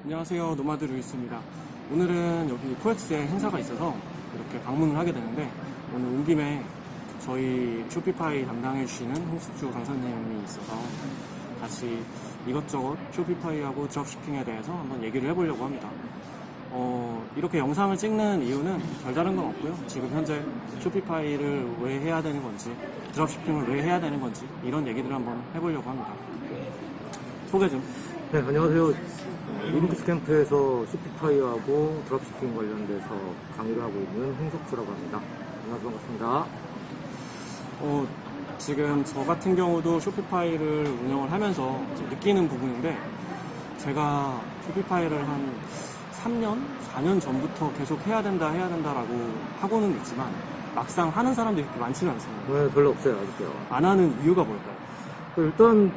안녕하세요. 노마드 루이스입니다. 오늘은 여기 코엑스에 행사가 있어서 이렇게 방문을 하게 되는데, 오늘 온 김에 저희 쇼피파이 담당해 주시는 홍숙주 강사님이 있어서 같이 이것저것 쇼피파이하고 드롭시핑에 대해서 한번 얘기를 해보려고 합니다. 이렇게 영상을 찍는 이유는 별다른 건 없고요. 지금 현재 쇼피파이를 왜 해야 되는 건지, 드롭시핑을 왜 해야 되는 건지, 이런 얘기들을 한번 해보려고 합니다. 소개 좀. 네, 안녕하세요. 리눅스 캠프에서 쇼피파이하고 드롭시핑 관련돼서 강의를 하고 있는 홍석주라고 합니다. 안녕하세요. 반갑습니다. 지금 저 같은 경우도 쇼피파이를 운영을 하면서 느끼는 부분인데, 제가 쇼피파이를 한 3년, 4년 전부터 계속 해야 된다라고 하고는 있지만 막상 하는 사람들이 그렇게 많지는 않습니다. 네, 별로 없어요, 아직도요. 안 하는 이유가 뭘까요? 일단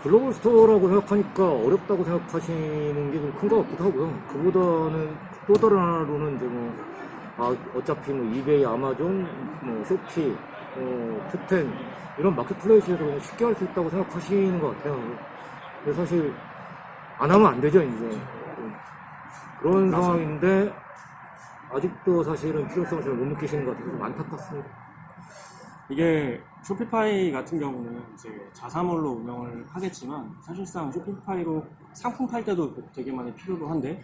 글로벌 스토어라고 생각하니까 어렵다고 생각하시는 게 좀 큰 것 같기도 하고요. 그보다는 또 다른 하나로는 이제 어차피 이베이, 아마존, 쇼피, 큐텐 이런 마켓플레이스에서 그냥 쉽게 할 수 있다고 생각하시는 것 같아요. 근데 사실 안 하면 안 되죠, 이제. 그런 맞아요. 상황인데 아직도 사실은 필요성을 잘 못 느끼시는 것 같아서 좀 안타깝습니다. 이게 쇼피파이 같은 경우는 이제 자사몰로 운영을 하겠지만, 사실상 쇼피파이로 상품 팔 때도 되게 많이 필요로 한데,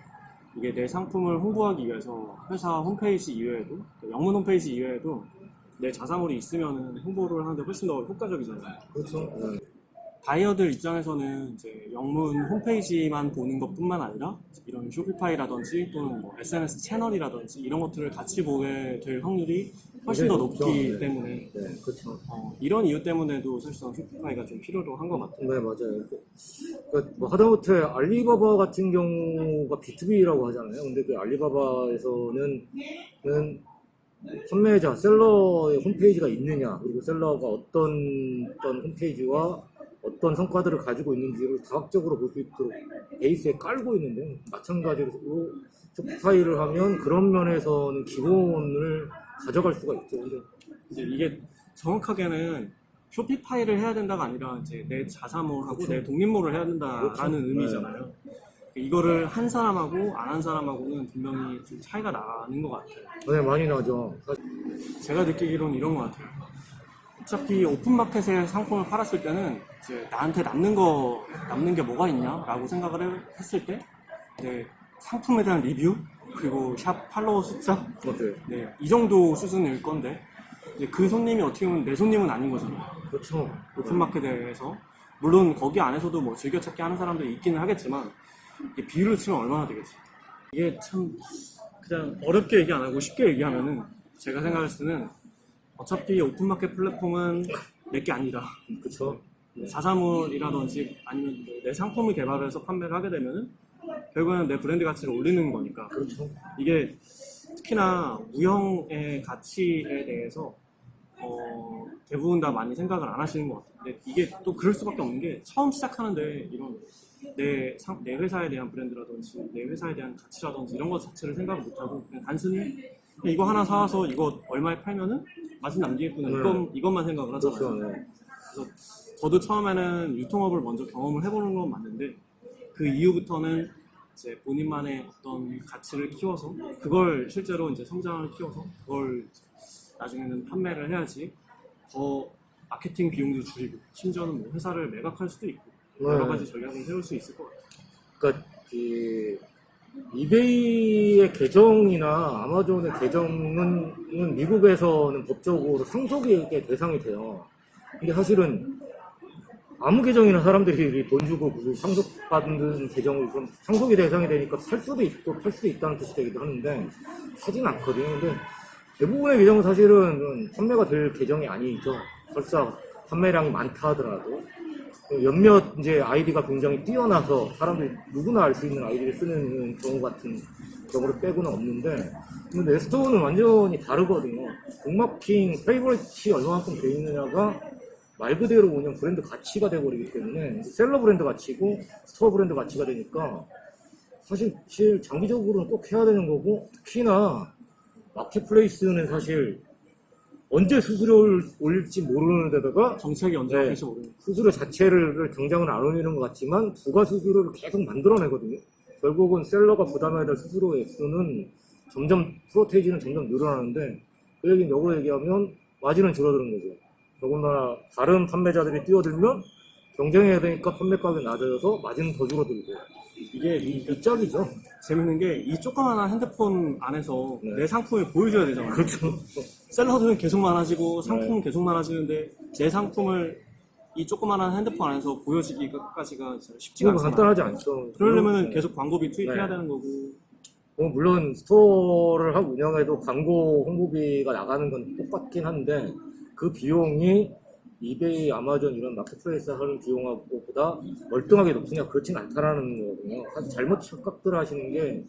이게 내 상품을 홍보하기 위해서 회사 홈페이지 이외에도, 영문 홈페이지 이외에도 내 자사몰이 있으면 홍보를 하는데 훨씬 더 효과적이잖아요. 그렇죠. 네. 바이어들 입장에서는 이제 영문 홈페이지만 보는 것뿐만 아니라 이런 쇼피파이라든지 또는 SNS 채널이라든지 이런 것들을 같이 보게 될 확률이 훨씬 더 높기 네. 때문에, 네, 그렇죠. 이런 이유 때문에도 사실상 쇼피파이가 좀 필요로 한 것 같아요. 네, 맞아요. 그러니까 하다못해 알리바바 같은 경우가 B2B라고 하잖아요. 근데 그 알리바바에서는 판매자, 셀러의 홈페이지가 있느냐, 그리고 셀러가 어떤 홈페이지와 어떤 성과들을 가지고 있는지를 다각적으로 볼 수 있도록 베이스에 깔고 있는데, 마찬가지로 쇼피파이를 하면 그런 면에서는 기본을 가져갈 수가 있죠. 근데 이제 이게 정확하게는 쇼피파이를 해야 된다가 아니라 이제 내 자사몰하고 그렇죠. 내 독립몰을 해야 된다라는 그렇죠. 의미잖아요. 이거를 한 사람하고 안 한 사람하고는 분명히 좀 차이가 나는 것 같아요. 네, 많이 나죠. 제가 느끼기로는 이런 것 같아요. 어차피 오픈마켓에 상품을 팔았을 때는 이제 나한테 남는 게 뭐가 있냐라고 생각을 했을 때, 이제 상품에 대한 리뷰, 그리고 샵 팔로워 숫자, 맞아요. 네, 이 정도 수준일 건데, 이제 그 손님이 어떻게 보면 내 손님은 아닌 거잖아요. 그렇죠. 오픈마켓에서. 물론 거기 안에서도 즐겨찾기 하는 사람들이 있기는 하겠지만, 이게 비율을 치면 얼마나 되겠어요. 이게 참 그냥 어렵게 얘기 안 하고 쉽게 얘기하면은, 제가 생각했을 때는 어차피 오픈마켓 플랫폼은 내게 아니다. 그렇죠. 자사몰이라든지 아니면 내 상품을 개발해서 판매를 하게 되면은 결국에는 내 브랜드 가치를 올리는 거니까. 그렇죠. 이게 특히나 무형의 가치에 대해서 대부분 다 많이 생각을 안 하시는 것 같아요. 근데 이게 또 그럴 수밖에 없는 게, 처음 시작하는데 이런 내 회사에 대한 브랜드라든지 내 회사에 대한 가치라든지 이런 것 자체를 생각을 못하고 그냥 단순히 그냥 이거 하나 사와서 이거 얼마에 팔면은 맛이 남기겠구나, 이것만 생각을 하잖아요. 그렇죠. 네. 그래서 저도 처음에는 유통업을 먼저 경험을 해보는 건 맞는데, 그 이후부터는 이제 본인만의 어떤 가치를 키워서 그걸 실제로 이제 성장을 키워서 그걸 나중에는 판매를 해야지 더 마케팅 비용도 줄이고, 심지어는 회사를 매각할 수도 있고 여러 가지 전략을 세울 수 있을 것 같아요. 그러니까 이베이의 계정이나 아마존의 계정은 미국에서는 법적으로 상속의 대상이 돼요. 근데 사실은 아무 계정이나 사람들이 돈 주고 그 상속받은 계정을 그럼 상속의 대상이 되니까 살 수도 있고 팔 수도 있다는 뜻이 되기도 하는데, 사진 않거든요. 근데 대부분의 계정은 사실은 판매가 될 계정이 아니죠. 설사 판매량이 많다 하더라도 몇몇 이제 아이디가 굉장히 뛰어나서 사람들이 누구나 알 수 있는 아이디를 쓰는 경우 같은 경우를 빼고는 없는데, 근데 네스토어는 완전히 다르거든요. 북마킹 페이버릿이 얼마만큼 돼 있느냐가 말 그대로 그냥 브랜드 가치가 돼버리기 때문에 셀러 브랜드 가치고 스토어 브랜드 가치가 되니까 사실 장기적으로는 꼭 해야 되는 거고, 특히나 마켓플레이스는 사실 언제 수수료를 올릴지 모르는 데다가 정책이 언제 네, 바뀔지 모르니까. 수수료 자체를 당장은 안 올리는 것 같지만 부가 수수료를 계속 만들어내거든요. 결국은 셀러가 부담해야 될 수수료 액수는 점점 프로테이지는 점점 늘어나는데 그 얘기는 역으로 얘기하면 마진은 줄어드는 거죠. 더군다나 다른 판매자들이 뛰어들면 경쟁해야 되니까 판매 가격이 낮아져서 마진은 더 줄어들고 이게 이 짝이죠. 재밌는 게 이 조그마한 핸드폰 안에서 네. 내 상품을 보여줘야 되잖아요. 그렇죠. 셀러들은 계속 많아지고 상품은 계속 많아지는데 제 상품을 이 조그마한 핸드폰 안에서 보여지기까지가 쉽지가 이거 않잖아요. 간단하지 않죠. 그러려면 네. 계속 광고비 투입해야 네. 되는 거고. 물론 스토어를 하고 운영해도 광고 홍보비가 나가는 건 똑같긴 한데 그 비용이 이베이, 아마존 이런 마켓플레이스 하는 비용하고보다 멀뚱하게 높으냐 그렇진 않다라는 거거든요. 사실 잘못 착각들 하시는 게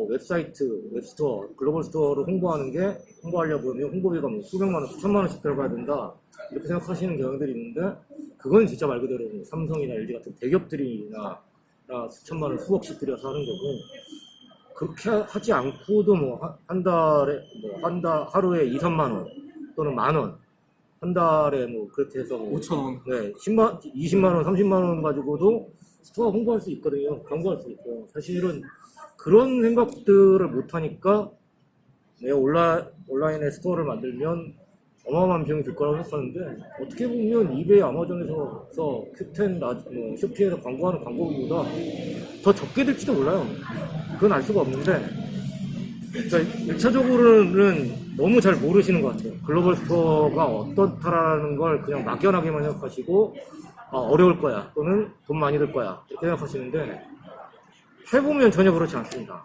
웹사이트, 웹스토어, 글로벌 스토어를 홍보하려고 하면 홍보비가 뭐 수백만 원, 수천만 원씩 들어가야 된다 이렇게 생각하시는 경향들이 있는데 그건 진짜 말 그대로 삼성이나 LG 같은 대기업들이나 수천만 원, 수억씩 들여서 하는 거고 그렇게 하지 않고도 뭐 한 달에 하루에 2, 3만 원 또는 만 원 한 달에 뭐 그렇게 해서 뭐 5,000원. 네, 20만 원, 30만 원 가지고도 스토어 홍보할 수 있거든요. 광고할 수 있고. 사실은 그런 생각들을 못 하니까 내가 온라인에 스토어를 만들면 어마어마한 비용이 들 거라고 생각하는데 어떻게 보면 이베이, 아마존에서 큐텐, 쇼피에서 광고하는 광고비보다 더 적게 들지도 몰라요. 그건 알 수가 없는데 그러니까 1차적으로는 너무 잘 모르시는 것 같아요. 글로벌 스토어가 어떻다라는 걸 그냥 막연하게만 생각하시고 어려울 거야 또는 돈 많이 들 거야 이렇게 생각하시는데 해보면 전혀 그렇지 않습니다.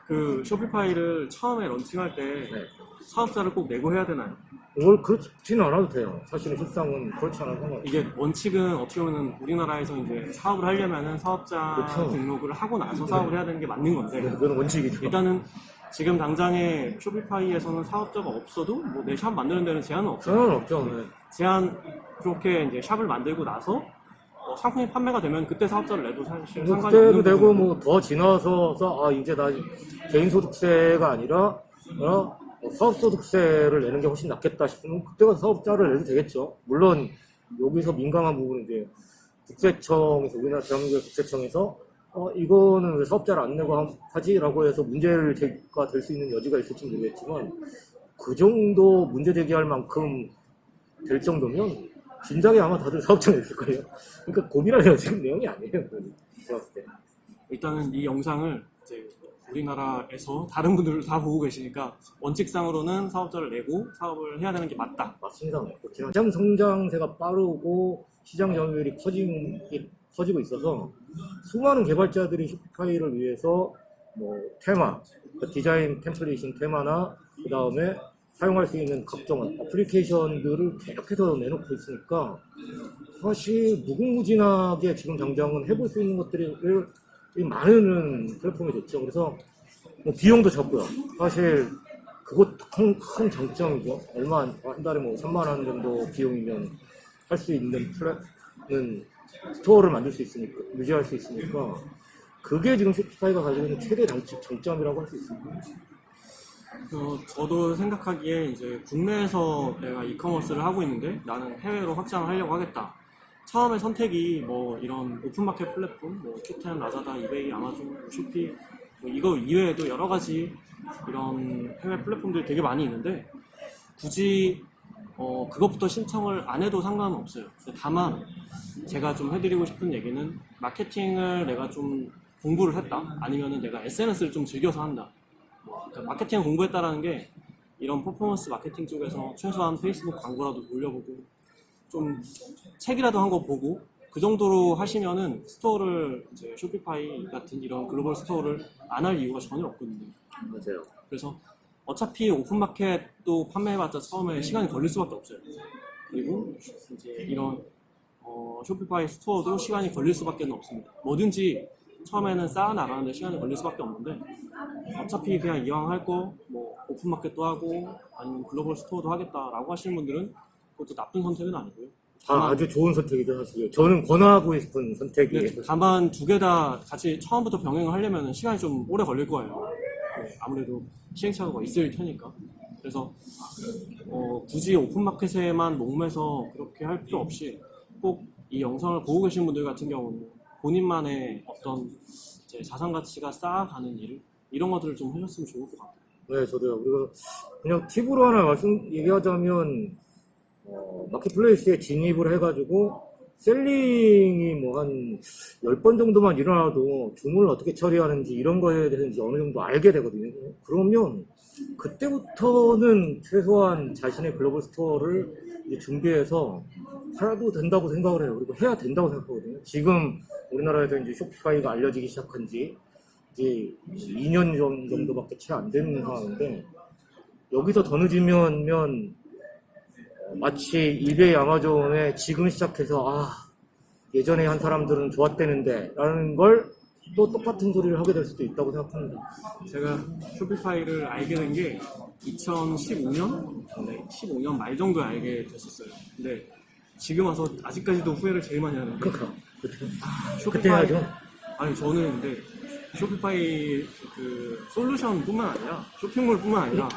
그 쇼피파이를 처음에 런칭할 때 네. 사업자를 꼭 내고 해야 되나요? 그걸 그렇지는 않아도 돼요. 사실은 실상은 그렇지 않아서 상관없어요. 이게 원칙은 어떻게 보면 우리나라에서 이제 사업을 하려면은 사업자 그렇죠. 등록을 하고 나서 사업을 해야 되는 게 맞는 건데 그건 원칙이죠. 일단은 지금 당장에 쇼피파이에서는 사업자가 없어도 뭐 내 샵 만드는 데는 제한은 없어요. 저는 없죠. 네. 제한 그렇게 이제 샵을 만들고 나서 상품이 판매가 되면 그때 사업자를 내도 사실 뭐 상관이 그때도 없는 되고 부분이고. 뭐 더 지나서 이제 나 개인 소득세가 아니라 사업 소득세를 내는 게 훨씬 낫겠다 싶으면 그때가 사업자를 내도 되겠죠. 물론 여기서 민감한 부분은 이제 국세청에서 우리나라 대한민국의 국세청에서 이거는 왜 사업자를 안 내고 하지라고 해서 문제가 될 수 있는 여지가 있을지 모르겠지만 그 정도 문제 제기할 만큼 될 정도면 진작에 아마 다들 사업자 냈을 거예요. 그러니까 고민할 지금 내용이 아니에요. 제가 봤을 때. 일단은 이 영상을 이제 우리나라에서 다른 분들 다 보고 계시니까 원칙상으로는 사업자를 내고 사업을 해야 되는 게 맞다. 맞습니다. 시장 성장세가 빠르고 시장 점유율이 커지고 있어서 수많은 개발자들이 쇼피파이를 위해서 뭐 테마, 디자인 템플릿인 테마나 그 다음에 사용할 수 있는 각종 어플리케이션들을 계속해서 내놓고 있으니까 사실 무궁무진하게 지금 당장은 해볼 수 있는 것들이 많은 플랫폼이 됐죠. 그래서 뭐 비용도 적고요. 사실 그것 큰 장점이죠. 한 달에 뭐 3만 원 정도 비용이면 할 수 있는 플랫은 스토어를 만들 수 있으니까, 유지할 수 있으니까 그게 지금 쇼피파이가 가지고 있는 최대 장점이라고 할 수 있습니다. 저도 생각하기에 이제 국내에서 내가 이커머스를 하고 있는데 나는 해외로 확장을 하려고 하겠다. 처음에 선택이 뭐 이런 오픈마켓 플랫폼, 뭐 큐텐, 라자다, 이베이, 아마존, 쇼피 뭐 이거 이외에도 여러 가지 이런 해외 플랫폼들이 되게 많이 있는데 굳이 그것부터 신청을 안 해도 상관은 없어요. 다만 제가 좀 해드리고 싶은 얘기는 마케팅을 내가 좀 공부를 했다. 아니면은 내가 SNS를 좀 즐겨서 한다. 그러니까 마케팅을 공부했다라는 게 이런 퍼포먼스 마케팅 쪽에서 최소한 페이스북 광고라도 돌려보고 좀 책이라도 한 거 보고 그 정도로 하시면은 스토어를 이제 쇼피파이 같은 이런 글로벌 스토어를 안 할 이유가 전혀 없거든요. 맞아요. 그래서 어차피 오픈마켓도 판매해봤자 처음에 시간이 걸릴 수밖에 없어요. 그리고 이제 이런 쇼피파이 스토어도 시간이 걸릴 수밖에 없습니다. 뭐든지 처음에는 쌓아나가는데 시간이 걸릴 수밖에 없는데 어차피 그냥 이왕 할 거 뭐 오픈마켓도 하고 아니면 글로벌 스토어도 하겠다라고 하시는 분들은 그것도 나쁜 선택은 아니고요. 아주 좋은 선택이죠, 사실. 저는 권하고 싶은 선택이에요. 다만 두 개 다 같이 처음부터 병행을 하려면 시간이 좀 오래 걸릴 거예요. 아무래도 시행착오가 있을 테니까. 그래서 굳이 오픈마켓에만 목매서 그렇게 할 필요 없이 꼭 이 영상을 보고 계신 분들 같은 경우는 본인만의 어떤 이제 이제 자산 가치가 쌓아가는 일 이런 것들을 좀 해줬으면 좋을 것 같아요. 네, 저도요. 그리고 그냥 팁으로 하나 얘기하자면, 마켓플레이스에 진입을 해가지고, 셀링이 뭐 한 10번 정도만 일어나도 주문을 어떻게 처리하는지 이런 거에 대해서 이제 어느 정도 알게 되거든요. 그러면 그때부터는 최소한 자신의 글로벌 스토어를 이제 준비해서 해도 된다고 생각을 해요. 그리고 해야 된다고 생각하거든요. 지금 우리나라에서 이제 쇼피파이가 알려지기 시작한 지 이제 2년 정도밖에 채 안 되는 상황인데, 여기서 더 늦으면 마치 이베이 아마존에 지금 시작해서 예전에 한 사람들은 좋았대는데 라는 걸 또 똑같은 소리를 하게 될 수도 있다고 생각합니다. 제가 쇼피파이를 알게 된 게 2015년? 네, 15년 말 정도에 알게 됐었어요. 근데 지금 와서 아직까지도 후회를 제일 많이 하는 게 그러니까 그때 쇼피파이 하죠. 아니 저는 근데 쇼피파이 그 솔루션뿐만 아니라 쇼핑몰뿐만 아니라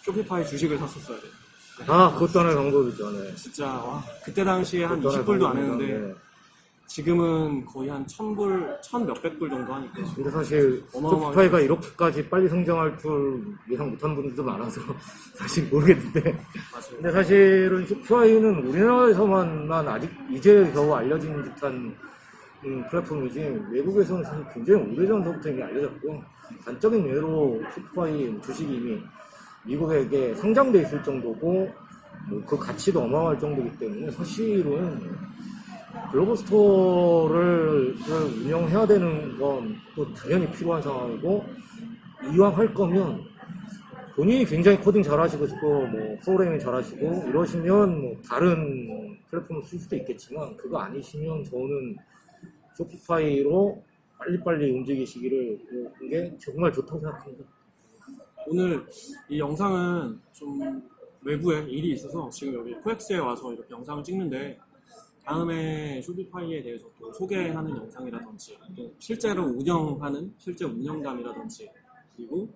쇼피파이 주식을 샀었어야 돼요. 그것도 하나의 방법이죠. 네. 진짜 와 그때 당시에 한 그것도 하나의 20불도 안 방법입니다. 했는데 네. 지금은 거의 한 1000불, 1000몇백 불 정도 하니까 근데 사실 어마어마하게 쇼피파이가 이렇게까지 빨리 성장할 줄 예상 못한 분들도 많아서 사실 모르겠는데, 맞아요. 근데 사실은 쇼피파이는 우리나라에서만 아직 이제 겨우 알려진 듯한 플랫폼이지, 외국에서는 사실 굉장히 오래전부터 이미 알려졌고요. 단적인 예로 쇼피파이 주식이 이미 미국에게 상장돼 있을 정도고, 그 가치도 어마어마할 정도이기 때문에 사실은 글로벌 스토어를 운영해야 되는 건 또 당연히 필요한 상황이고, 이왕 할 거면 본인이 굉장히 코딩 잘하시고 뭐 프로그래밍 잘하시고 이러시면 뭐 다른 플랫폼을 쓸 수도 있겠지만, 그거 아니시면 저는 쇼피파이로 빨리빨리 움직이시기를 하는 게 정말 좋다고 생각합니다. 오늘 이 영상은 좀 외부에 일이 있어서 지금 여기 코엑스에 와서 이렇게 영상을 찍는데, 다음에 쇼피파이에 대해서 또 소개하는 영상이라든지 또 실제로 운영하는 실제 운영담이라든지, 그리고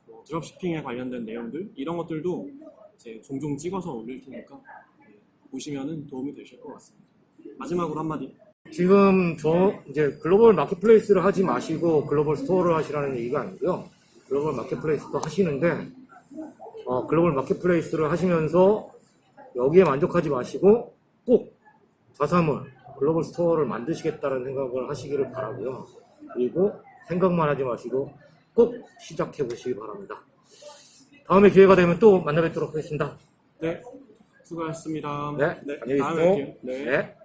뭐 드롭시핑에 관련된 내용들 이런 것들도 이제 종종 찍어서 올릴 테니까 보시면은 도움이 되실 것 같습니다. 마지막으로 한마디. 지금 이제 글로벌 마켓플레이스를 하지 마시고 글로벌 스토어를 하시라는 얘기가 아니고요. 글로벌 마켓플레이스도 하시는데, 글로벌 마켓플레이스를 하시면서 여기에 만족하지 마시고 꼭 자사몰 글로벌 스토어를 만드시겠다는 생각을 하시기를 바라고요. 그리고 생각만 하지 마시고 꼭 시작해 보시기 바랍니다. 다음에 기회가 되면 또 만나 뵙도록 하겠습니다. 네, 수고하셨습니다. 네, 안녕히 다음에 계십시오. 뵐게요. 네. 네.